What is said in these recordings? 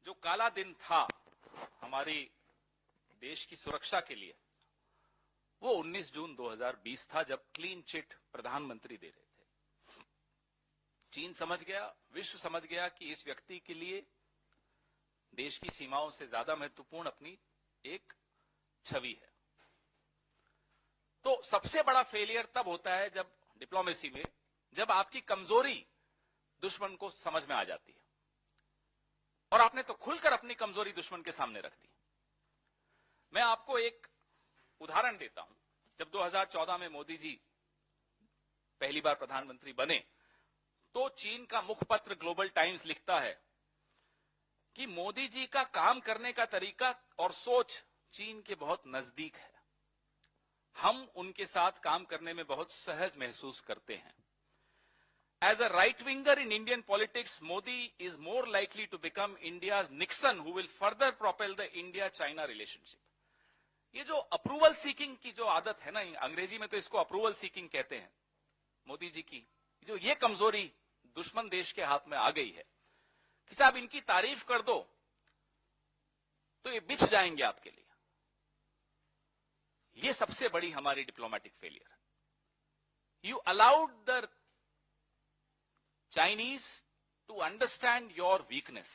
जो काला दिन था हमारी देश की सुरक्षा के लिए, वो 19 जून 2020 था, जब क्लीन चिट प्रधानमंत्री दे रहे थे। चीन समझ गया, विश्व समझ गया कि इस व्यक्ति के लिए देश की सीमाओं से ज्यादा महत्वपूर्ण अपनी एक छवि है। तो सबसे बड़ा फेलियर तब होता है जब डिप्लोमेसी में, जब आपकी कमजोरी दुश्मन को समझ में आ जाती है। और आपने तो खुलकर अपनी कमजोरी दुश्मन के सामने रख दी। मैं आपको एक उदाहरण देता हूं। जब 2014 में मोदी जी पहली बार प्रधानमंत्री बने, तो चीन का मुखपत्र ग्लोबल टाइम्स लिखता है कि मोदी जी का काम करने का तरीका और सोच चीन के बहुत नजदीक है। हम उनके साथ काम करने में बहुत सहज महसूस करते हैं। As a right winger in Indian politics, Modi is more likely to become India's Nixon, who will further propel the India-China relationship. ये जो अप्रूवल सीकिंग की जो आदत है ना, अंग्रेजी में तो इसको अप्रूवल सीकिंग कहते हैं, मोदी जी की जो ये कमजोरी दुश्मन देश के हाथ में आ गई है कि साहब इनकी तारीफ कर दो तो ये बिछ जाएंगे आपके लिए। ये सबसे बड़ी हमारी डिप्लोमेटिक फेलियर है। You allowed the Chinese to understand your weakness.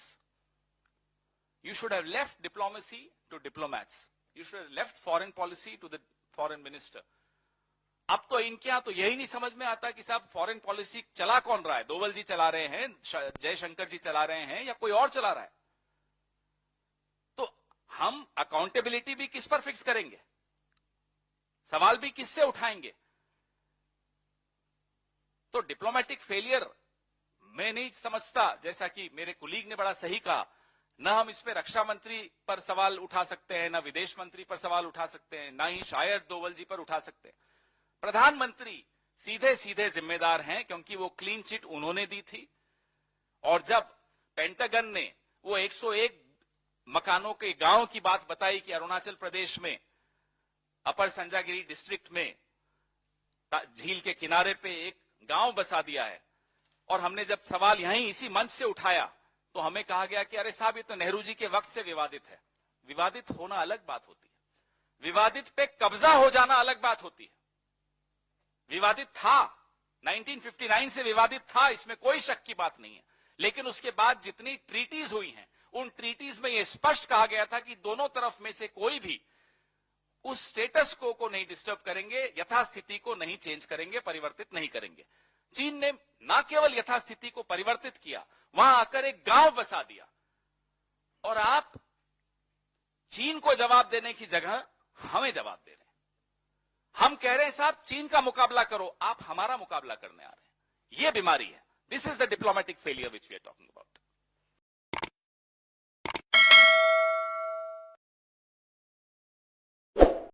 You should have left diplomacy to diplomats. You should have left foreign policy to the foreign minister. अब तो इनके यहां तो यही नहीं समझ में आता कि साहब फॉरेन पॉलिसी चला कौन रहा है। डोवल जी चला रहे हैं, जयशंकर जी चला रहे हैं, या कोई और चला रहा है। तो हम अकाउंटेबिलिटी भी किस पर फिक्स करेंगे, सवाल भी किससे उठाएंगे। तो डिप्लोमेटिक फेलियर मैं नहीं समझता, जैसा कि मेरे कुलीग ने बड़ा सही कहा, न हम इस पे रक्षा मंत्री पर सवाल उठा सकते हैं, न विदेश मंत्री पर सवाल उठा सकते हैं, न ही शायद डोवल जी पर उठा सकते हैं। प्रधानमंत्री सीधे सीधे जिम्मेदार हैं, क्योंकि वो क्लीन चिट उन्होंने दी थी। और जब पेंटागन ने वो 101 मकानों के गांव की बात बताई कि अरुणाचल प्रदेश में अपर संजागिरी डिस्ट्रिक्ट में झील के किनारे पे एक गांव बसा दिया है, और हमने जब सवाल यहीं इसी मंच से उठाया तो हमें कहा गया कि अरे साहब ये तो नेहरू जी के वक्त से विवादित है। विवादित होना अलग बात होती है, विवादित पे कब्जा हो जाना अलग बात होती है। विवादित था, 1959 से विवादित था, इसमें कोई शक की बात नहीं है। लेकिन उसके बाद जितनी ट्रीटीज हुई हैं, उन ट्रीटीज में यह स्पष्ट कहा गया था कि दोनों तरफ में से कोई भी उस स्टेटस को नहीं डिस्टर्ब करेंगे, यथास्थिति को नहीं चेंज करेंगे, परिवर्तित नहीं करेंगे। चीन ने न केवल यथास्थिति को परिवर्तित किया, वहां आकर एक गांव बसा दिया। और आप चीन को जवाब देने की जगह हमें जवाब दे रहे हैं। हम कह रहे हैं साहब चीन का मुकाबला करो, आप हमारा मुकाबला करने आ रहे हैं। यह बीमारी है। This is the diplomatic failure which we are talking about.